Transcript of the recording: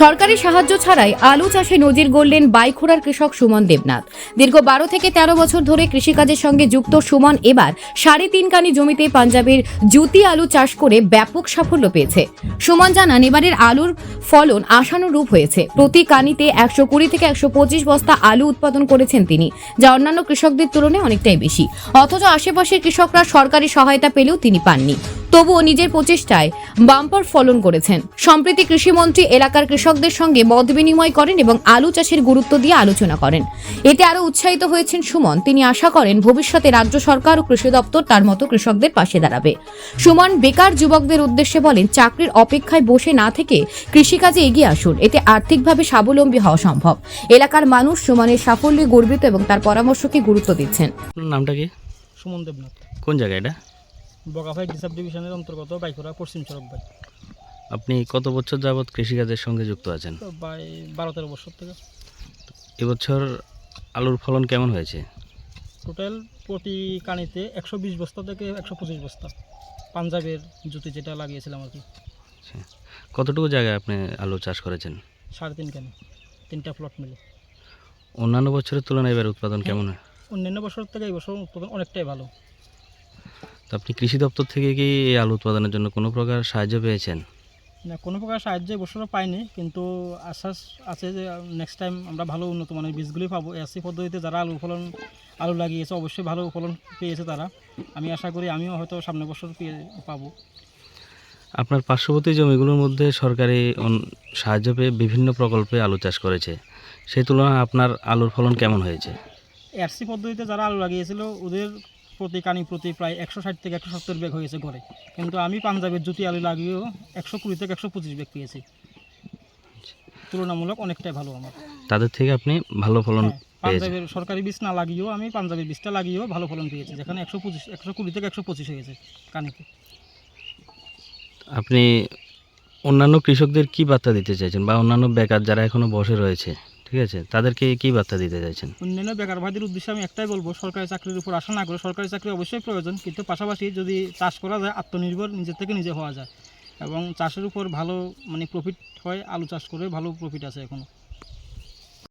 সরকারি সাহায্য ছাড়াই আলু চাষে নজির গড়লেন বাইখোড়ার কৃষক সুমন দেবনাথ। দীর্ঘ 12 থেকে 13 বছর ধরে কৃষিকাজের সঙ্গে যুক্ত সুমন এবার 3.5 কানি জমিতে পাঞ্জাবের জ্যোতি আলু চাষ করে ব্যাপক সাফল্য পেয়েছে। সুমন জানান, এবারের আলুর ফলন আশানুরূপ হয়েছে। প্রতি কানিতে 120 থেকে 125 বস্তা আলু উৎপাদন করেছেন তিনি, যা অন্যান্য কৃষকদের তুলনায় অনেকটাই বেশি। অথচ আশেপাশের কৃষকরা সরকারি সহায়তা পেলেও তিনি পাননি। তবুও নিজের প্রচেষ্টায় বাম্পার ফলন করেছেন। সম্প্রতি কৃষিমন্ত্রী এলাকার কৃষকদের সঙ্গে মত বিনিময় করেন এবং আলু চাষের গুরুত্ব দিয়ে আলোচনা করেন। এতে আরো উৎসাহিত হয়েছেন সুমন। তিনি আশা করেন ভবিষ্যতে রাজ্য সরকার ও কৃষি দপ্তর তার মতো কৃষকদের পাশে দাঁড়াবে। সুমন বেকার যুবকদের উদ্দেশ্যে বলেন, চাকরির অপেক্ষায় বসে না থেকে কৃষিকাজে এগিয়ে আসুন। এতে আর্থিকভাবে স্বাবলম্বী হওয়া সম্ভব। এলাকার মানুষ সুমনের সাফল্যে গর্বিত এবং তার পরামর্শকে গুরুত্ব দিচ্ছেন। নামটা কি? সুমন দেবনাথ। কোন জায়গা এটা? বগাভাই ডিসাব ডিভিশনের অন্তর্গত বাইখোড়া পশ্চিম সড়ক ভাই। আপনি কত বছর যাবৎ কৃষিকাজের সঙ্গে যুক্ত আছেন? তো প্রায় 12-13 বছর থেকে। এবছর আলুর ফলন কেমন হয়েছে? টোটাল প্রতি কানিতে 120 বস্তা থেকে 125 বস্তা পাঞ্জাবের জুতি যেটা লাগিয়েছিলাম আর কি। আচ্ছা, কতটুকু জায়গায় আপনি আলু চাষ করেছেন? 3.5 কানি, 3টা প্লট মিলে। অন্যান্য বছরের তুলনায় এবার উৎপাদন কেমন হয়? অন্যান্য বছর থেকে এই বছর উৎপাদন অনেকটাই ভালো। তো আপনি কৃষি দপ্তর থেকে কি এই আলু উৎপাদনের জন্য কোনো প্রকার সাহায্য পেয়েছেন? না, কোনো প্রকার সাহায্য এবছরও পাইনি, কিন্তু আশ্বাস আছে যে নেক্সট টাইম আমরা ভালো উন্নত মানের বীজগুলি পাবো। এসি পদ্ধতিতে যারা আলু লাগিয়েছে অবশ্যই ভালো ফলন পেয়েছে তারা। আমি আশা করি আমিও হয়তো সামনের বছর পাবো। আপনার পার্শ্ববর্তী জমিগুলোর মধ্যে সরকারি সাহায্য পেয়ে বিভিন্ন প্রকল্পে আলু চাষ করেছে, সেই তুলনায় আপনার আলুর ফলন কেমন হয়েছে? এসি পদ্ধতিতে যারা আলু লাগিয়েছিল ওদের প্রতি কানি প্রতি প্রায় 160 থেকে 170 ব্যাগ হয়েছে গড়ে, কিন্তু আমি পাঞ্জাবের জুতি আলু লাগিয়েও 120 থেকে 125 ব্যাগ পেয়েছি। তুলনামূলক অনেকটাই ভালো আমার। তাদের থেকে আপনি ভালো ফলন পেয়েছেন? পাঞ্জাবের সরকারি বীজ না লাগিয়েও আমি পাঞ্জাবের বীজটা লাগিয়েও ভালো ফলন পেয়েছি, যেখানে 120 থেকে 125 হয়েছে কানিতে। আপনি অন্যান্য কৃষকদের কি বার্তা দিতে চাইছেন, বা অন্যান্য বেকার যারা এখনো বসে রয়েছে, ঠিক আছে, তাদেরকে কি বার্তা দিতে চাইছেন? অন্যান্য বেকার ভাইদের উদ্দেশ্যে আমি একটাই বলবো, সরকারি চাকরির উপর আশা না করে, সরকারি চাকরি অবশ্যই প্রয়োজন, কিন্তু পাশাপাশি যদি চাষ করা যায় আত্মনির্ভর নিজের থেকে নিজে হওয়া যায় এবং চাষের উপর ভালো প্রফিট হয়। আলু চাষ করে ভালো প্রফিট আছে এখনও।